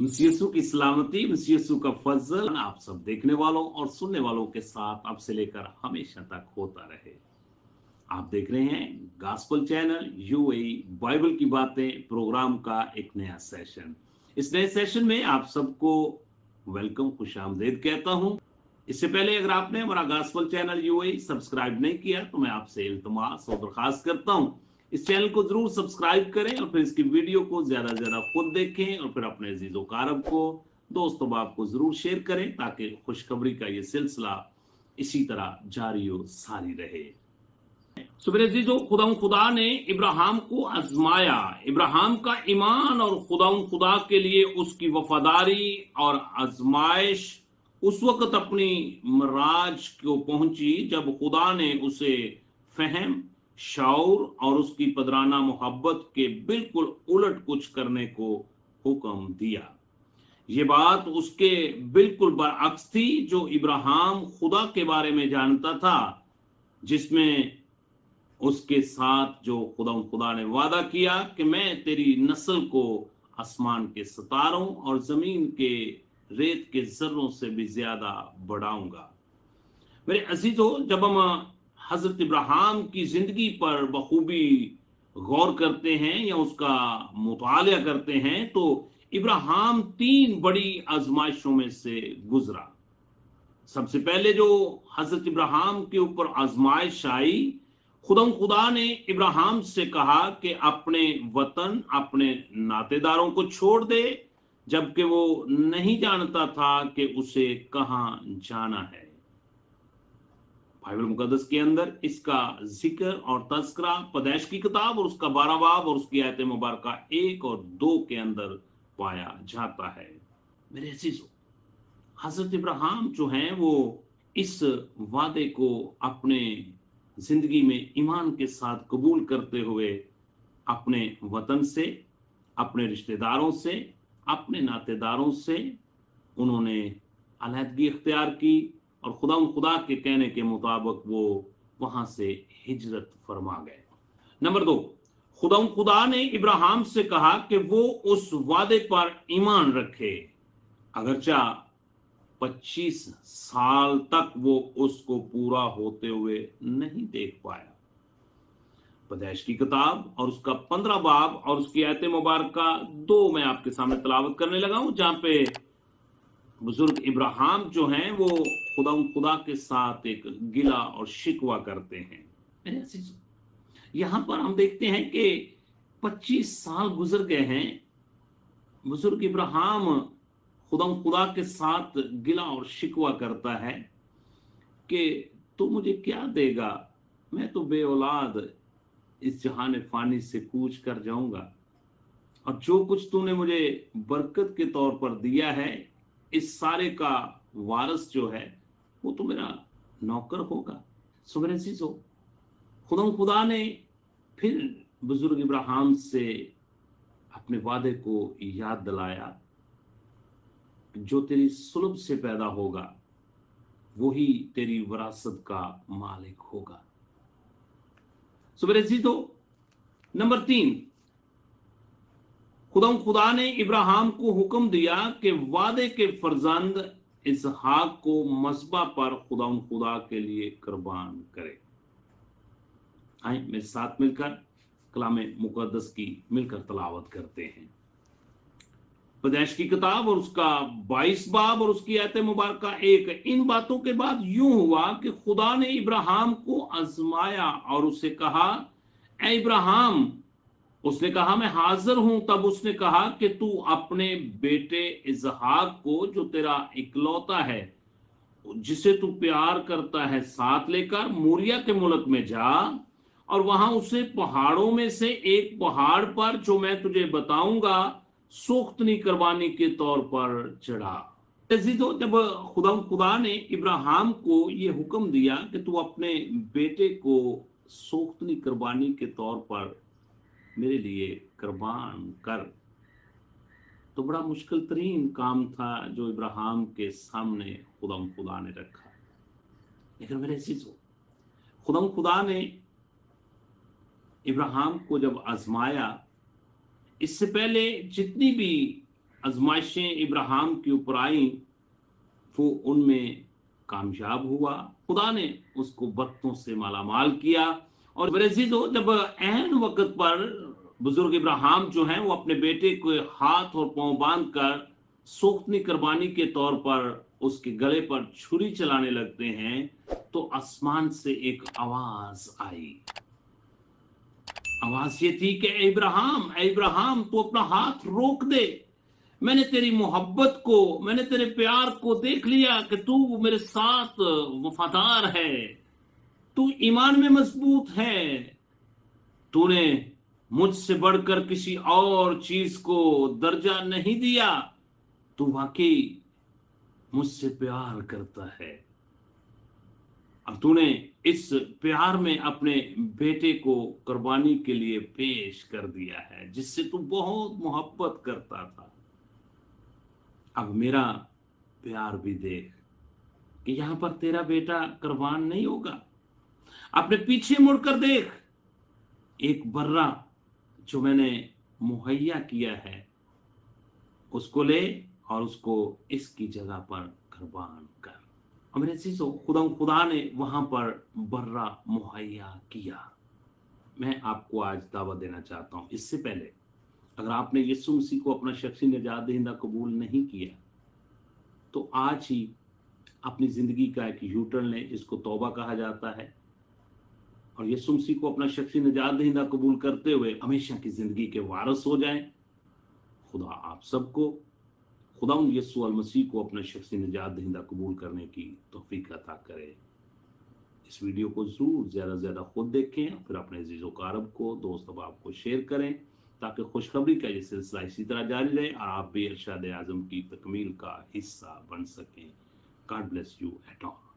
मसीह यीशु की सलामती, मसीह यीशु का फजल आप सब देखने वालों और सुनने वालों के साथ अब से लेकर हमेशा तक होता रहे। आप देख रहे हैं गॉस्पेल चैनल यूएई बाइबल की बातें प्रोग्राम का एक नया सेशन। इस नए सेशन में आप सबको वेलकम, खुशामदीद कहता हूं। इससे पहले अगर आपने हमारा गॉस्पेल चैनल यूएई सब्सक्राइब नहीं किया तो मैं आपसे इल्तमास और दरखास्त करता हूं, इस चैनल को जरूर सब्सक्राइब करें और फिर इसकी वीडियो को ज्यादा से ज्यादा खुद देखें और फिर अपने अजीजों कारब को, दोस्तों बाप को जरूर शेयर करें ताकि खुशखबरी का ये सिलसिला इसी तरह जारी और सारी रहे। सो मेरे अजीजों, खुदा ने इब्राहिम को आजमाया। इब्राहिम का ईमान और खुदा के लिए उसकी वफादारी और आजमाइश उस वक्त अपनी मराज को पहुंची जब खुदा ने उसे फहम, शऊर और उसकी पदराना मोहब्बत के बिल्कुल उलट कुछ करने को हुक्म दिया। ये बात उसके बिल्कुल बरअक्स थी जो इब्राहिम खुदा के बारे में जानता था, जिसमें उसके साथ जो खुदा ने वादा किया कि मैं तेरी नस्ल को आसमान के सितारों और जमीन के रेत के जर्रों से भी ज्यादा बढ़ाऊंगा। मेरे अजीजों, जब हम हजरत इब्राहिम की जिंदगी पर बखूबी गौर करते हैं या उसका मुतालिया करते हैं तो इब्राहिम 3 बड़ी आजमाइशों में से गुजरा। सबसे पहले जो हजरत इब्राहिम के ऊपर आजमाइश आई, खुदा ने इब्राहिम से कहा कि अपने वतन, अपने नातेदारों को छोड़ दे, जबकि वो नहीं जानता था कि उसे कहां जाना है। बाइबल मुकद्दस के अंदर इसका जिक्र और तज़किरा पैदाइश की किताब और उसका 12 बाब और उसकी आयत मुबारक 1 और 2 के अंदर पाया जाता है। मेरे अजीजों, हजरत इब्राहिम जो हैं वो इस वादे को अपने जिंदगी में ईमान के साथ कबूल करते हुए अपने वतन से, अपने रिश्तेदारों से, अपने नातेदारों से उन्होंने अलहदगी इख्तियार की और खुदा के कहने के मुताबिक वो वहां से हिजरत फरमा गए। नंबर 2, खुदा ने इब्राहिम से कहा कि वो उस वादे पर ईमान रखे, अगरचा 25 साल तक वो उसको पूरा होते हुए नहीं देख पाया। पैदाइश की किताब और उसका 15 बाब और उसकी आयत मुबारक 2 मैं आपके सामने तलावत करने लगा हूं, जहां पे बुजुर्ग इब्राहिम जो हैं वो खुदा के साथ एक गिला और शिकवा करते हैं। यहां पर हम देखते हैं कि 25 साल गुजर गए हैं। बुजुर्ग इब्राहिम खुदा के साथ गिला और शिकवा करता है कि तू मुझे क्या देगा, मैं तो बे औलाद इस जहान फानी से कूच कर जाऊंगा और जो कुछ तूने मुझे बरकत के तौर पर दिया है इस सारे का वारिस जो है वो तो मेरा नौकर होगा। सुबह हो खुदा ने फिर बुजुर्ग इब्राहिम से अपने वादे को याद दिलाया, जो तेरी सुलभ से पैदा होगा वही तेरी विरासत का मालिक होगा। सुबह नंबर 3, खुदा ने इब्राहिम को हुक्म दिया कि वादे के फर्जंद इसहाक को मस्बा पर खुदा के लिए कुर्बान करे। आइए मेरे साथ मिलकर कलामे मुकद्दस की मिलकर तलावत करते हैं। पैदाइश की किताब और उसका 22 बाब और उसकी आयत मुबारक 1। इन बातों के बाद यूं हुआ कि खुदा ने इब्राहिम को आजमाया और उसे कहा, ऐ इब्राहिम। उसने कहा, मैं हाजिर हूं। तब उसने कहा कि तू अपने बेटे इसहाक को, जो तेरा इकलौता है, जिसे तू प्यार करता है, साथ लेकर मोरिया के मुल्क में जा और वहां उसे पहाड़ों में से एक पहाड़ पर, जो मैं तुझे बताऊंगा, सोख्तनी कुर्बानी के तौर पर चढ़ा। जब खुदा ने इब्राहिम को यह हुक्म दिया कि तू अपने बेटे को सोख्तनी कुर्बानी के तौर पर मेरे लिए कुर्बान कर, तो बड़ा मुश्किल तरीन काम था जो इब्राहिम के सामने खुदा ने रखा। लेकिन मेरे खुदा ने इब्राहिम को जब आजमाया, इससे पहले जितनी भी आजमाइशें इब्राहिम के ऊपर आई वो उनमें कामयाब हुआ। खुदा ने उसको बरकतों से मालामाल किया। और मेरे अजीजों, जब ऐन वक्त पर बुजुर्ग इब्राहिम जो हैं वो अपने बेटे को हाथ और पांव बांध कर सोख्तनी कुर्बानी के तौर पर उसके गले पर छुरी चलाने लगते हैं तो आसमान से एक आवाज आई। आवाज ये थी कि इब्राहिम तू अपना हाथ रोक दे। मैंने तेरी मोहब्बत को, मैंने तेरे प्यार को देख लिया कि तू मेरे साथ वफादार है, तू ईमान में मजबूत है, तूने मुझसे बढ़कर किसी और चीज को दर्जा नहीं दिया, तू वाकई मुझसे प्यार करता है। अब तूने इस प्यार में अपने बेटे को कुर्बानी के लिए पेश कर दिया है जिससे तू बहुत मोहब्बत करता था। अब मेरा प्यार भी देख कि यहां पर तेरा बेटा कुर्बान नहीं होगा। अपने पीछे मुड़कर देख, एक बर्रा जो मैंने मुहैया किया है उसको ले और उसको इसकी जगह पर कुर्बान कर। और मेरे चीजों, खुदा ने वहां पर बर्रा मुहैया किया। मैं आपको आज दावत देना चाहता हूं, इससे पहले अगर आपने यीशु मसीह को अपना शख्सी निजात दहिंदा कबूल नहीं किया तो आज ही अपनी जिंदगी का एक यू टर्न लें, जिसको तौबा कहा जाता है, और यीशु मसीह को अपना शख्सी निजात दहिंदा कबूल करते हुए हमेशा की जिंदगी के वारिस हो जाएं। खुदा आप सबको, खुदा यीशु अल मसीह को अपना शख्सी निजात दहिंदा कबूल करने की तौफीक अता करे। इस वीडियो को जरूर ज़्यादा से ज़्यादा खुद देखें, फिर अपने अजीज़ो कारब को, दोस्त अहबाब को शेयर करें ताकि खुशखबरी का ये सिलसिला इसी तरह जारी रहे और आप भी इरशाद आज़म की तकमील का हिस्सा बन सकें। God bless you at all.